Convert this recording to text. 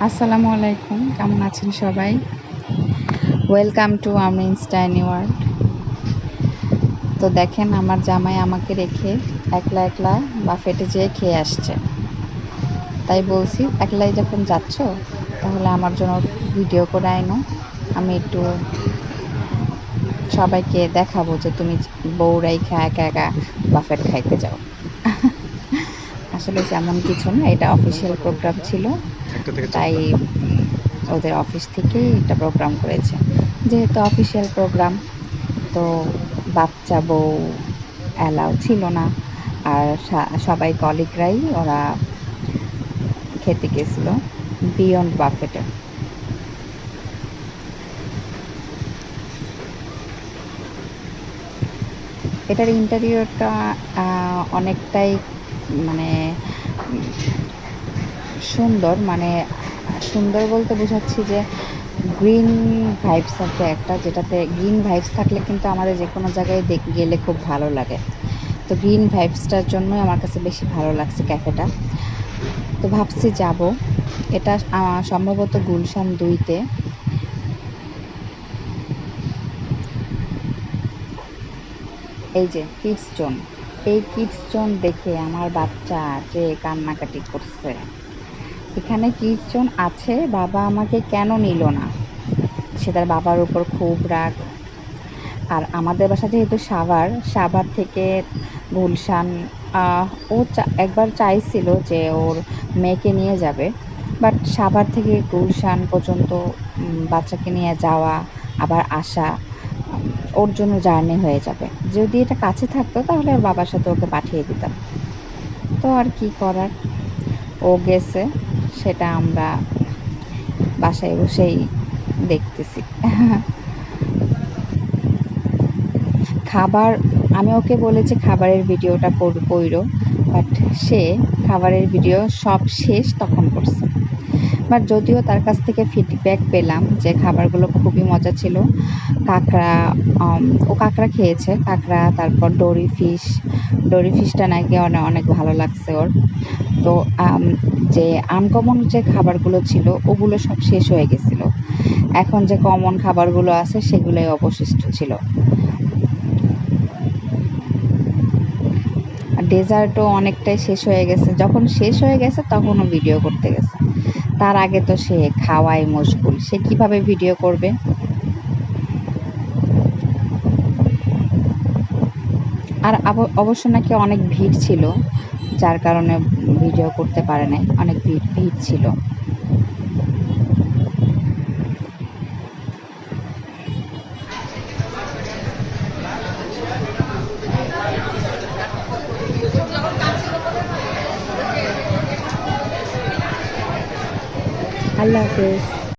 আসসালামু আলাইকুম, কেমন আছেন সবাই? Welcome to Amrin's tiny world. তো দেখেন, আমার জামাই আমাকে রেখে একলা একলা বাফেটে যেয়ে খেয়ে আসছে। তাই বলছি, একলাই যখন যাচ্ছ তাহলে আমার জন্য ভিডিও করে আইনো। আমি একটু সবাইকে দেখাবো যে তুমি বউরাই একা একা বাফেট খাইতে যাও। আসলে তেমন কিছু না, এটা অফিসিয়াল প্রোগ্রাম ছিল। তাই ওদের অফিস থেকেই এটা প্রোগ্রাম করেছে। যেহেতু অফিসিয়াল প্রোগ্রাম, তো বাচ্চা বউ অ্যালাউ ছিল না। আর সবাই কলিগরাই ওরা খেতে গেছিল বিয়ন্ড বাফেটে। এটার ইন্টেরিয়রটা অনেকটাই মানে সুন্দর, মানে সুন্দর বলতে বোঝাচ্ছি যে গ্রিন ভাইবস আছে একটা, যেটাতে গ্রিন ভাইবস থাকলে কিন্তু আমাদের যে কোনো জায়গায় গেলে খুব ভালো লাগে। তো গ্রিন ভাইবসটার জন্যই আমার কাছে বেশি ভালো লাগছে ক্যাফেটা। তো ভাবছি যাব। এটা সম্ভবত গুলশান 2-তে। এই যে কিডস জোন, এই কিডস জোন দেখে আমার বাচ্চা যে কান্নাকাটি করছে। এখানে কিডস জোন আছে, বাবা আমাকে কেন নিল না, সে তার বাবার উপর খুব রাগ। আর আমাদের বাসা যেহেতু সাভার থেকে গুলশান, ও একবার চাইছিল যে ওর মেয়েকে নিয়ে যাবে, বাট সাভার থেকে গুলশান পর্যন্ত বাচ্চাকে নিয়ে যাওয়া আবার আসা, ওর জন্য জার্নি হয়ে যাবে। যদি এটা কাছে থাকতো তাহলে ওর বাবার সাথে ওকে পাঠিয়ে দিতাম। তো আর কি করার, ও গেছে, সেটা আমরা বাসায় বসেই দেখতেছি। খাবার, আমি ওকে বলেছি খাবারের ভিডিওটা কইরো, বাট সে খাবারের ভিডিও সব শেষ তখন করছে। বাট যদিও তার কাছ থেকে ফিডব্যাক পেলাম যে খাবারগুলো খুবই মজা ছিল। কাঁকড়া, ও কাঁকড়া খেয়েছে, কাঁকড়া, তারপর ডোরি ফিশটা নাকি অনেক ভালো লাগছে ওর। তো যে আনকমন যে খাবারগুলো ছিল ওগুলো সব শেষ হয়ে গেছিল। এখন যে কমন খাবারগুলো আছে সেগুলোই অবশিষ্ট ছিল। আর ডেজার্টও অনেকটাই শেষ হয়ে গেছে। যখন শেষ হয়ে গেছে তখনও ভিডিও করতে গেছে। তার আগে তো সে খাওয়ায় মশগুল, সে কিভাবে ভিডিও করবে? আর অবশ্য নাকি অনেক ভিড় ছিল, যার কারণে ভিডিও করতে পারে নাই। অনেক ভিড় ছিল। আল্লাহ হাফেজ।